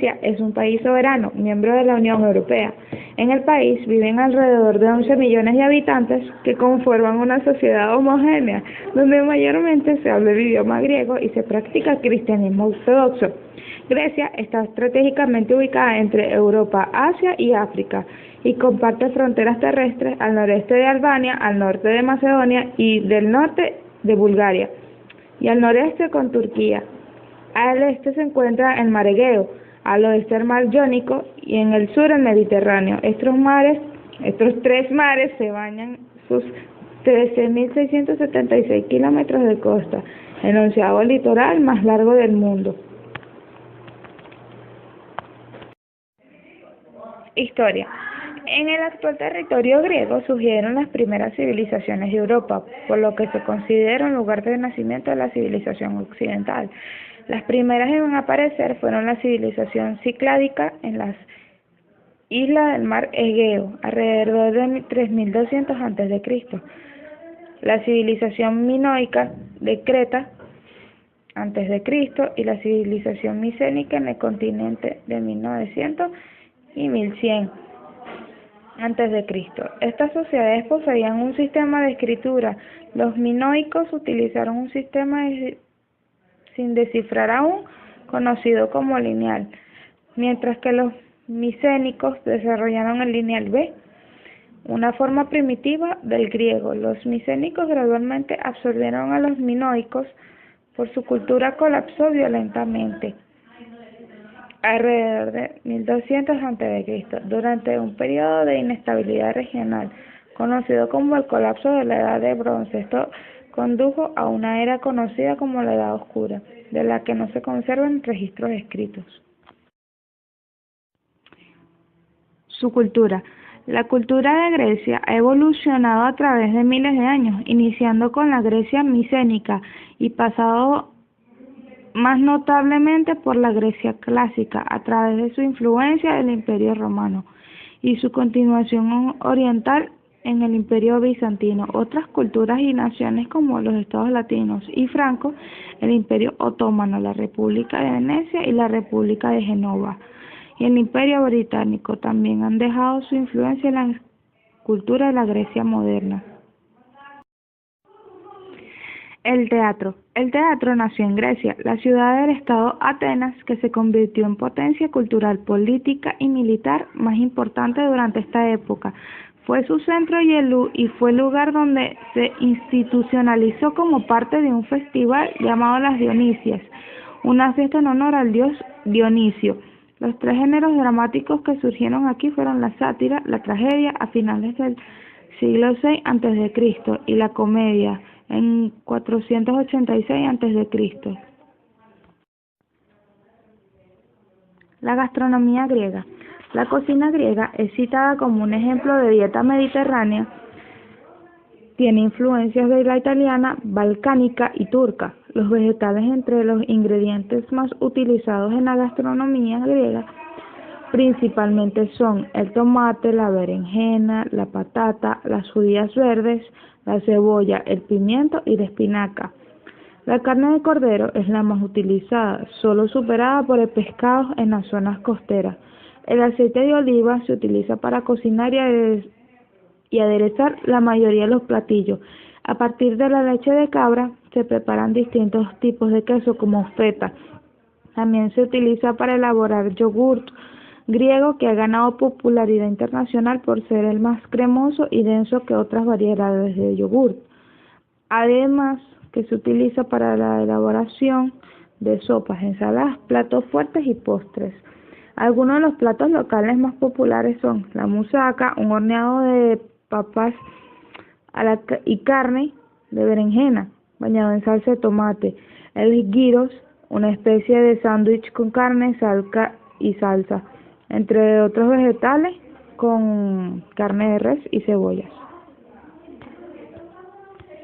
Grecia es un país soberano, miembro de la Unión Europea. En el país viven alrededor de 11 millones de habitantes que conforman una sociedad homogénea, donde mayormente se habla el idioma griego y se practica cristianismo ortodoxo. Grecia está estratégicamente ubicada entre Europa, Asia y África y comparte fronteras terrestres al noreste de Albania, al norte de Macedonia y del norte de Bulgaria, y al noreste con Turquía. Al este se encuentra el mar Egeo, al oeste el mar Jónico y en el sur el Mediterráneo. Estos tres mares se bañan sus 13.676 kilómetros de costa, el 11º litoral más largo del mundo. Historia. En el actual territorio griego surgieron las primeras civilizaciones de Europa, por lo que se considera un lugar de nacimiento de la civilización occidental. Las primeras en aparecer fueron la civilización cicládica en las islas del mar Egeo, alrededor de 3200 a.C., la civilización minoica de Creta a.C. y la civilización micénica en el continente de 1900 y 1100 a.C. Estas sociedades poseían un sistema de escritura. Los minoicos utilizaron un sistema sin descifrar aún, conocido como lineal, mientras que los micénicos desarrollaron el lineal B, una forma primitiva del griego. Los micénicos gradualmente absorbieron a los minoicos, por su cultura colapsó violentamente alrededor de 1200 a.C., durante un periodo de inestabilidad regional, conocido como el colapso de la Edad de Bronce. Esto condujo a una era conocida como la Edad Oscura, de la que no se conservan registros escritos. Su cultura. La cultura de Grecia ha evolucionado a través de miles de años, iniciando con la Grecia micénica y pasado más notablemente por la Grecia clásica, a través de su influencia del Imperio Romano y su continuación oriental en el Imperio Bizantino. Otras culturas y naciones como los estados latinos y francos, el Imperio Otomano, la República de Venecia y la República de Génova, y el Imperio Británico también han dejado su influencia en la cultura de la Grecia moderna. El teatro. El teatro nació en Grecia, la ciudad del estado Atenas, que se convirtió en potencia cultural, política y militar más importante durante esta época. Fue su centro y fue el lugar donde se institucionalizó como parte de un festival llamado las Dionisias, una fiesta en honor al dios Dionisio. Los tres géneros dramáticos que surgieron aquí fueron la sátira, la tragedia a finales del siglo VI a.C. y la comedia en 486 a.C. La gastronomía griega. La cocina griega es citada como un ejemplo de dieta mediterránea. Tiene influencias de la italiana, balcánica y turca. Los vegetales entre los ingredientes más utilizados en la gastronomía griega principalmente son el tomate, la berenjena, la patata, las judías verdes, la cebolla, el pimiento y la espinaca. La carne de cordero es la más utilizada, solo superada por el pescado en las zonas costeras. El aceite de oliva se utiliza para cocinar y aderezar la mayoría de los platillos. A partir de la leche de cabra se preparan distintos tipos de queso como feta. También se utiliza para elaborar yogurt griego, que ha ganado popularidad internacional por ser el más cremoso y denso que otras variedades de yogurt. Además, que se utiliza para la elaboración de sopas, ensaladas, platos fuertes y postres. Algunos de los platos locales más populares son la musaca, un horneado de papas y carne de berenjena bañado en salsa de tomate, el gyros, una especie de sándwich con carne, salsa y salsa, entre otros vegetales con carne de res y cebollas.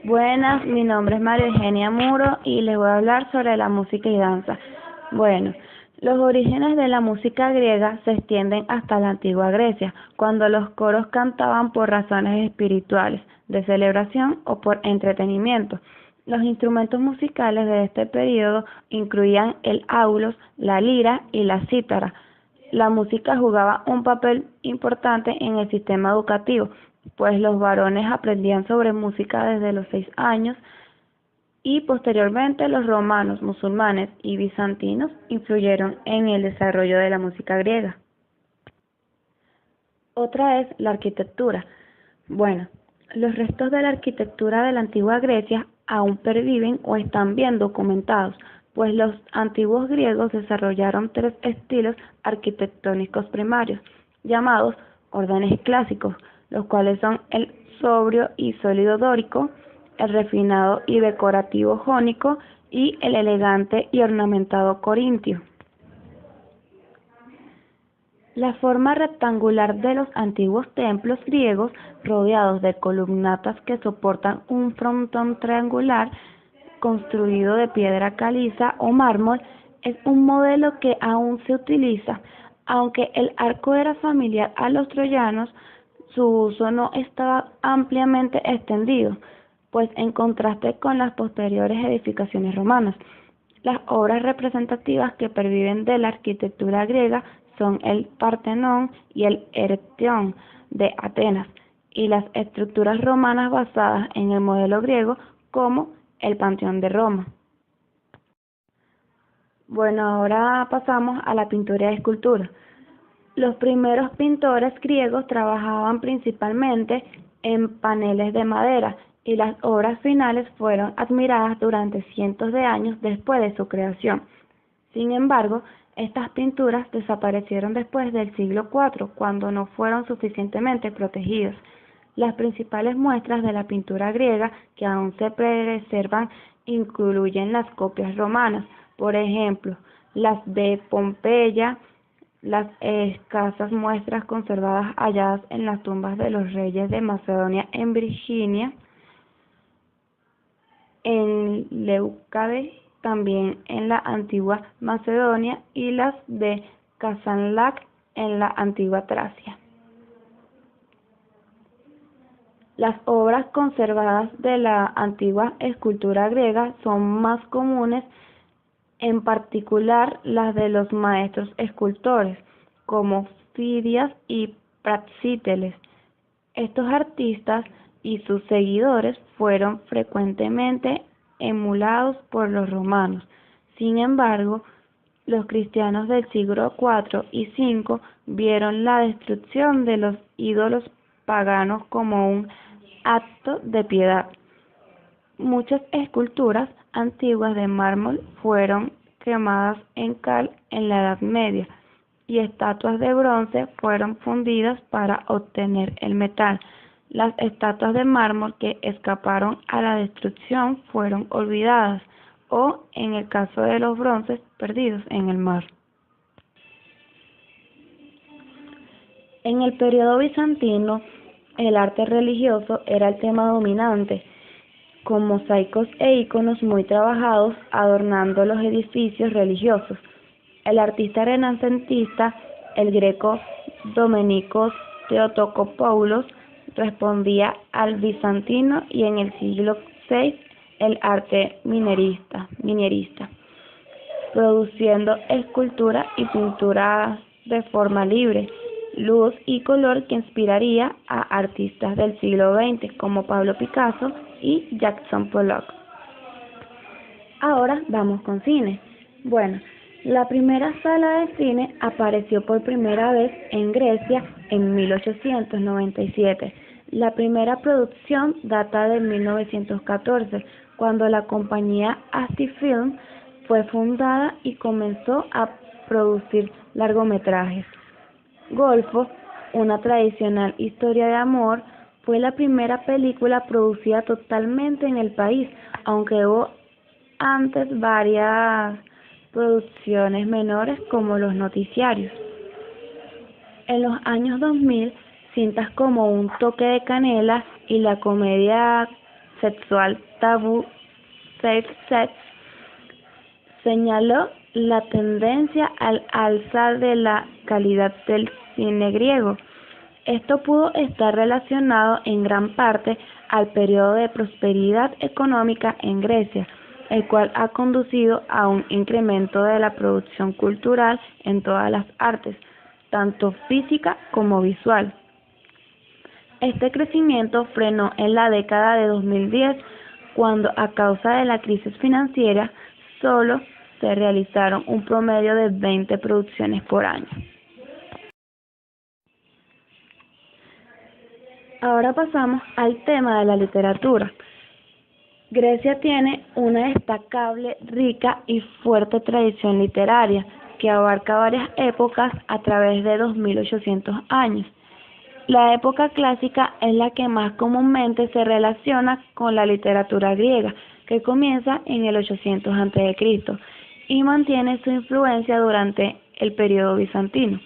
Buenas, mi nombre es María Eugenia Muro y les voy a hablar sobre la música y danza. Bueno, los orígenes de la música griega se extienden hasta la antigua Grecia, cuando los coros cantaban por razones espirituales, de celebración o por entretenimiento. Los instrumentos musicales de este periodo incluían el aulos, la lira y la cítara. La música jugaba un papel importante en el sistema educativo, pues los varones aprendían sobre música desde los 6 años y posteriormente los romanos, musulmanes y bizantinos influyeron en el desarrollo de la música griega. Otra es la arquitectura. Bueno, los restos de la arquitectura de la antigua Grecia aún perviven o están bien documentados, pues los antiguos griegos desarrollaron 3 estilos arquitectónicos primarios, llamados órdenes clásicos, los cuales son el sobrio y sólido dórico, el refinado y decorativo jónico y el elegante y ornamentado corintio. La forma rectangular de los antiguos templos griegos, rodeados de columnatas que soportan un frontón triangular construido de piedra caliza o mármol, es un modelo que aún se utiliza. Aunque el arco era familiar a los troyanos, su uso no estaba ampliamente extendido, pues en contraste con las posteriores edificaciones romanas, las obras representativas que perviven de la arquitectura griega son el Partenón y el Heracleion de Atenas, y las estructuras romanas basadas en el modelo griego, como el Panteón de Roma. Bueno, ahora pasamos a la pintura y escultura. Los primeros pintores griegos trabajaban principalmente en paneles de madera, y las obras finales fueron admiradas durante cientos de años después de su creación. Sin embargo, estas pinturas desaparecieron después del siglo IV, cuando no fueron suficientemente protegidas. Las principales muestras de la pintura griega que aún se preservan incluyen las copias romanas, por ejemplo, las de Pompeya, las escasas muestras conservadas halladas en las tumbas de los reyes de Macedonia en Virginia, en Leucade, también en la antigua Macedonia, y las de Kazanlak en la antigua Tracia. Las obras conservadas de la antigua escultura griega son más comunes, en particular las de los maestros escultores, como Fidias y Praxíteles. Estos artistas y sus seguidores fueron frecuentemente emulados por los romanos. Sin embargo, los cristianos del siglo IV y V vieron la destrucción de los ídolos paganos como un acto de piedad. Muchas esculturas antiguas de mármol fueron quemadas en cal en la Edad Media, y estatuas de bronce fueron fundidas para obtener el metal. Las estatuas de mármol que escaparon a la destrucción fueron olvidadas, o, en el caso de los bronces, perdidos en el mar. En el periodo bizantino, el arte religioso era el tema dominante, con mosaicos e iconos muy trabajados adornando los edificios religiosos. El artista renacentista, el greco Domenicos Theotokopoulos, respondía al bizantino, y en el siglo VI el arte minierista, produciendo escultura y pintura de forma libre, luz y color que inspiraría a artistas del siglo XX como Pablo Picasso y Jackson Pollock. Ahora vamos con cine. Bueno, la primera sala de cine apareció por primera vez en Grecia en 1897. La primera producción data de 1914, cuando la compañía Astifilm fue fundada y comenzó a producir largometrajes. Golfo, una tradicional historia de amor, fue la primera película producida totalmente en el país, aunque hubo antes varias producciones menores como los noticiarios. En los años 2000, cintas como Un toque de canela y la comedia sexual Tabú Safe Sex señaló la tendencia al alza de la calidad del cine griego. Esto pudo estar relacionado en gran parte al periodo de prosperidad económica en Grecia, el cual ha conducido a un incremento de la producción cultural en todas las artes. tanto física como visual. Este crecimiento frenó en la década de 2010, cuando a causa de la crisis financiera solo se realizaron un promedio de 20 producciones por año. Ahora pasamos al tema de la literatura. Grecia tiene una destacable, rica y fuerte tradición literaria que abarca varias épocas a través de 2800 años. La época clásica es la que más comúnmente se relaciona con la literatura griega, que comienza en el 800 a.C. y mantiene su influencia durante el periodo bizantino.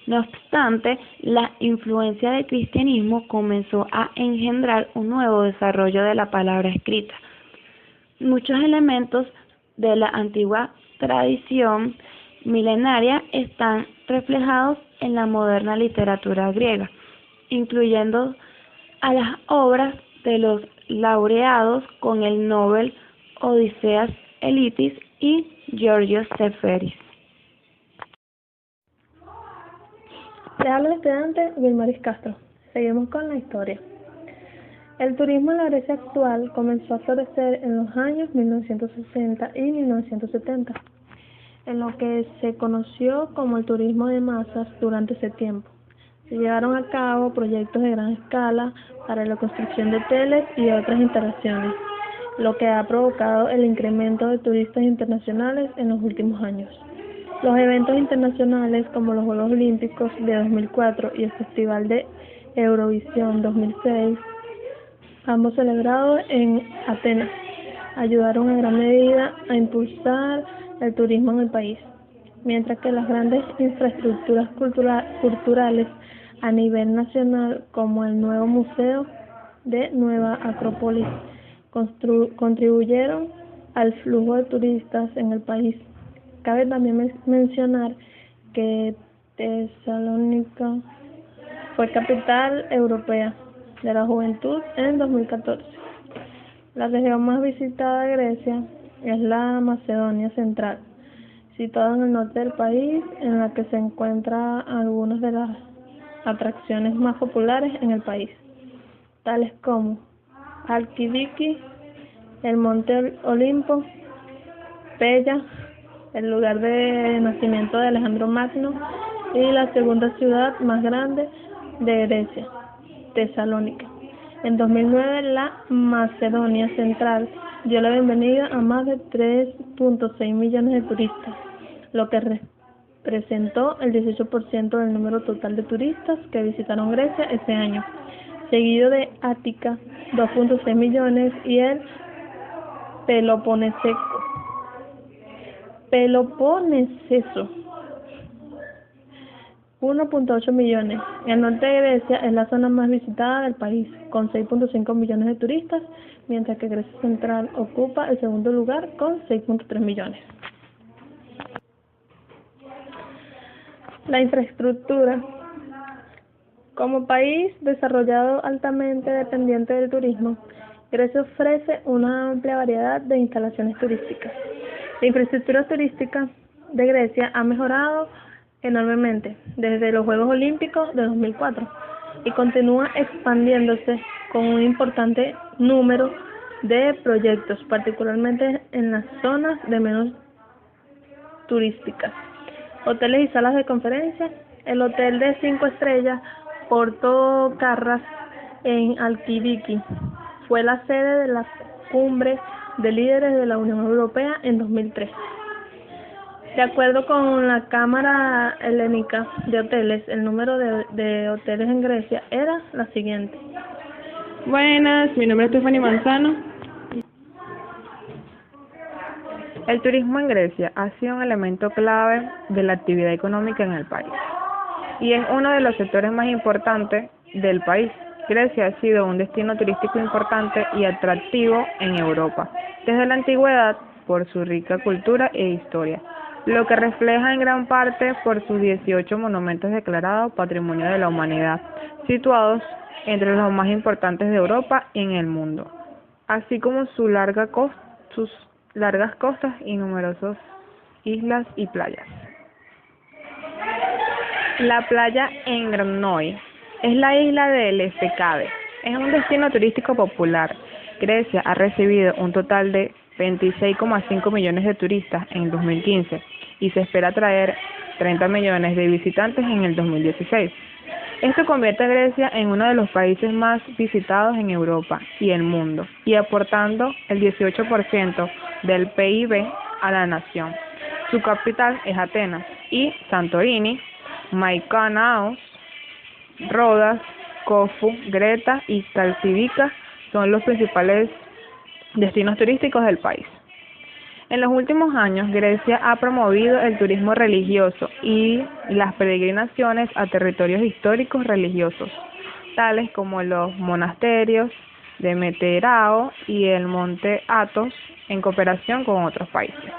No obstante, la influencia del cristianismo comenzó a engendrar un nuevo desarrollo de la palabra escrita. Muchos elementos de la antigua tradición milenaria están reflejados en la moderna literatura griega, incluyendo a las obras de los laureados con el Nobel Odiseas Elitis y Georgios Seferis. Le habla el estudiante Wilmaris Castro. Seguimos con la historia. El turismo en la Grecia actual comenzó a florecer en los años 1960 y 1970, en lo que se conoció como el turismo de masas. Durante ese tiempo se llevaron a cabo proyectos de gran escala para la construcción de hoteles y otras instalaciones, lo que ha provocado el incremento de turistas internacionales en los últimos años. Los eventos internacionales como los Juegos Olímpicos de 2004 y el Festival de Eurovisión 2006, ambos celebrados en Atenas, ayudaron en gran medida a impulsar el turismo en el país, mientras que las grandes infraestructuras culturales a nivel nacional, como el nuevo Museo de Nueva Acrópolis, contribuyeron al flujo de turistas en el país. Cabe también mencionar que Tesalónica fue capital europea de la juventud en 2014. La región más visitada de Grecia es la Macedonia Central, situada en el norte del país, en la que se encuentran algunas de las atracciones más populares en el país, tales como Halkidiki, el Monte Olimpo, Pella, el lugar de nacimiento de Alejandro Magno, y la segunda ciudad más grande de Grecia, Tesalónica. En 2009, la Macedonia Central dio la bienvenida a más de 3.6 millones de turistas, lo que representó el 18% del número total de turistas que visitaron Grecia ese año, seguido de Ática, 2.6 millones, y el Peloponeso, 1.8 millones. El norte de Grecia es la zona más visitada del país, con 6.5 millones de turistas, mientras que Grecia Central ocupa el segundo lugar con 6.3 millones. La infraestructura. Como país desarrollado altamente dependiente del turismo, Grecia ofrece una amplia variedad de instalaciones turísticas. La infraestructura turística de Grecia ha mejorado enormemente desde los Juegos Olímpicos de 2004 y continúa expandiéndose con un importante número de proyectos, particularmente en las zonas de menos turísticas. Hoteles y salas de conferencias. El hotel de 5 estrellas Porto Carras en Halkidiki fue la sede de la cumbre de líderes de la Unión Europea en 2003. De acuerdo con la Cámara Helénica de Hoteles, el número de hoteles en Grecia era la siguiente. Buenas, mi nombre es Stephanie Manzano. El turismo en Grecia ha sido un elemento clave de la actividad económica en el país y es uno de los sectores más importantes del país. Grecia ha sido un destino turístico importante y atractivo en Europa desde la antigüedad por su rica cultura e historia, lo que refleja en gran parte por sus 18 monumentos declarados Patrimonio de la Humanidad, situados entre los más importantes de Europa y en el mundo, así como sus largas costas y numerosas islas y playas. La playa Engrnoi es la isla de Lefkade. Es un destino turístico popular. Grecia ha recibido un total de 26,5 millones de turistas en 2015 y se espera atraer 30 millones de visitantes en el 2016. Esto convierte a Grecia en uno de los países más visitados en Europa y el mundo, y aportando el 18% del PIB a la nación. Su capital es Atenas y Santorini, Mykonos, Rodas, Corfú, Creta y Calcídica son los principales destinos turísticos del país. En los últimos años, Grecia ha promovido el turismo religioso y las peregrinaciones a territorios históricos religiosos, tales como los monasterios de Meteorao y el monte Athos, en cooperación con otros países.